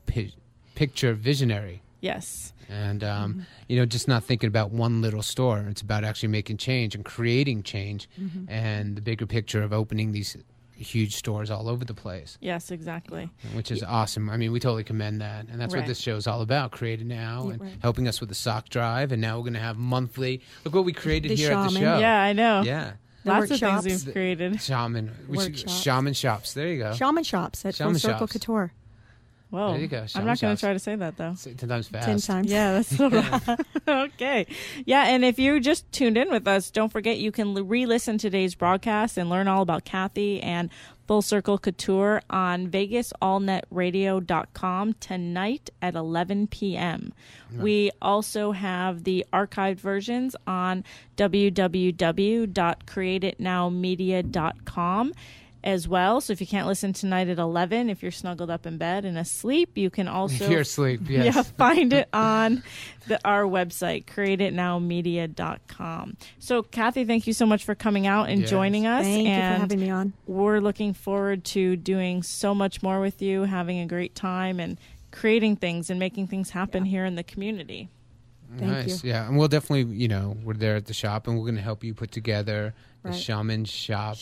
picture visionary. Yes. And, you know, just not thinking about one little store. It's about actually making change and creating change and the bigger picture of opening these huge stores all over the place. Yes, exactly. Which is awesome. I mean, we totally commend that. And that's what this show is all about, creating now and helping us with the sock drive. And now we're going to have monthly. Look what we created here at the show. Yeah, I know. Yeah. Lots of things we've created. Shaman shops. There you go. Shaman shops at Full Circle Couture. Whoa. There you go. I'm not going to try to say that, though. 10 times fast. 10 times. Yeah, that's so right. Okay. Yeah, and if you just tuned in with us, don't forget you can re-listen to today's broadcast and learn all about Kathy and Full Circle Couture on VegasAllNetRadio.com tonight at 11 p.m. Right. We also have the archived versions on www.createitnowmedia.com as well. So if you can't listen tonight at 11, if you're snuggled up in bed and asleep, you can also if you're asleep, yes. find it on our website, createitnowmedia.com. So Kathy, thank you so much for coming out and joining us. Thank you for having me on. We're looking forward to doing so much more with you, having a great time and creating things and making things happen here in the community. Nice. Yeah, and we'll definitely, you know, we're there at the shop and we're going to help you put together the Shaman shop.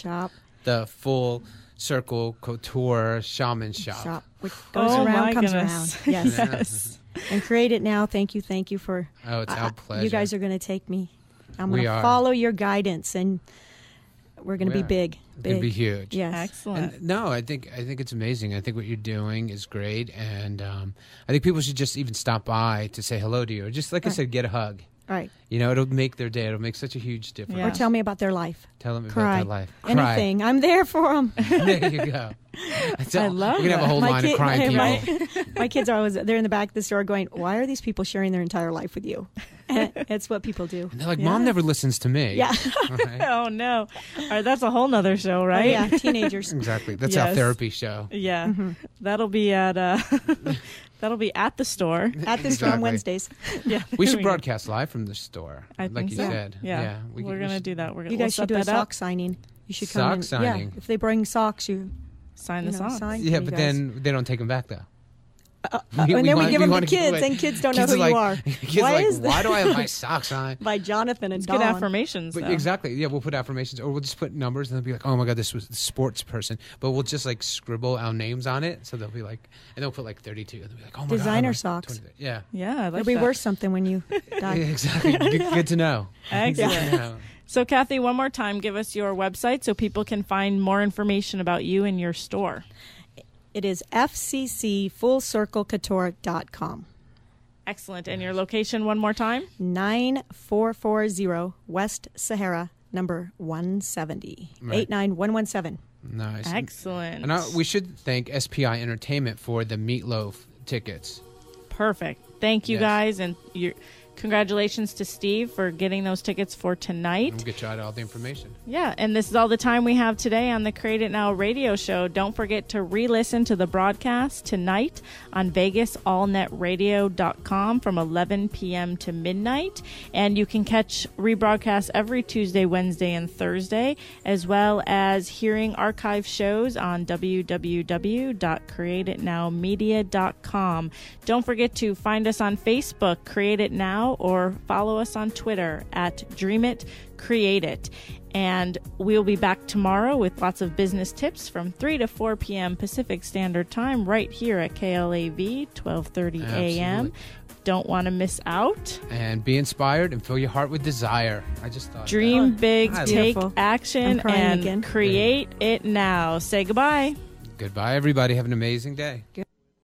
The Full Circle Couture Shaman Shop. Which goes around, comes goodness. around. Yes. And Create It Now. Thank you for. Oh, it's our pleasure. You guys are going to take me. I'm going to follow your guidance, and we're going to be big. It's going to be huge. Yes. Excellent. And no, I think it's amazing. I think what you're doing is great, and I think people should just even stop by to say hello to you, or just like I said, get a hug. Right. You know, it'll make their day. It'll make such a huge difference. Or tell me about their life. Tell them Cry. about their life. Cry. Anything. I'm there for them. There you go. I love We're going to have a whole line of crying people. My kids are always, they're in the back of the store going, why are these people sharing their entire life with you? And it's what people do. And they're like, Mom never listens to me. Yeah. Right? Oh, no. All right, that's a whole nother show, right? Oh, yeah, teenagers. Exactly. That's our therapy show. Yeah. Mm-hmm. That'll be at the store. At the store on Wednesdays. Yeah. We should broadcast live from the store. I like think you so. said. Yeah. We're going to do that. You guys should do a sock signing. You should come in. Signing. Yeah. If they bring socks, you sign the socks. Yeah, but then they don't take them back, though. And then we give them to kids, and kids don't know who you are. Why do I have my socks on? By Jonathan and Dawn. Good affirmations, but exactly. Yeah, we'll put affirmations, or we'll just put numbers, and they'll be like, oh my God, this was the sports person. But we'll just like scribble our names on it, so they'll be like, and they'll put like 32, and they'll be like, oh my God. Designer socks. 23. Yeah. Yeah, it'll be worth something when you die. Exactly. Good to know. Excellent. Good to know. So, Kathy, one more time, give us your website so people can find more information about you and your store. It is fccfullcirclecouture.com. Excellent. And your location one more time? 9440 West Sahara, number 170. Right. 89117. Nice. Excellent. And we should thank SPI Entertainment for the meatloaf tickets. Perfect. Thank you guys. And congratulations to Steve for getting those tickets for tonight. We'll get you out all the information. Yeah, and this is all the time we have today on the Create It Now radio show. Don't forget to re-listen to the broadcast tonight on VegasAllNetRadio.com from 11 p.m. to midnight. And you can catch rebroadcasts every Tuesday, Wednesday, and Thursday, as well as hearing archive shows on www.createitnowmedia.com. Don't forget to find us on Facebook, Create It Now, or follow us on Twitter at Dream It, Create It. And we'll be back tomorrow with lots of business tips from 3 to 4 p.m. Pacific Standard Time right here at KLAV 1230 a.m. don't want to miss out. And be inspired and fill your heart with desire. I just thought Dream big, take Beautiful. action, I'm crying and again. create it now. Say goodbye. Goodbye, everybody. Have an amazing day.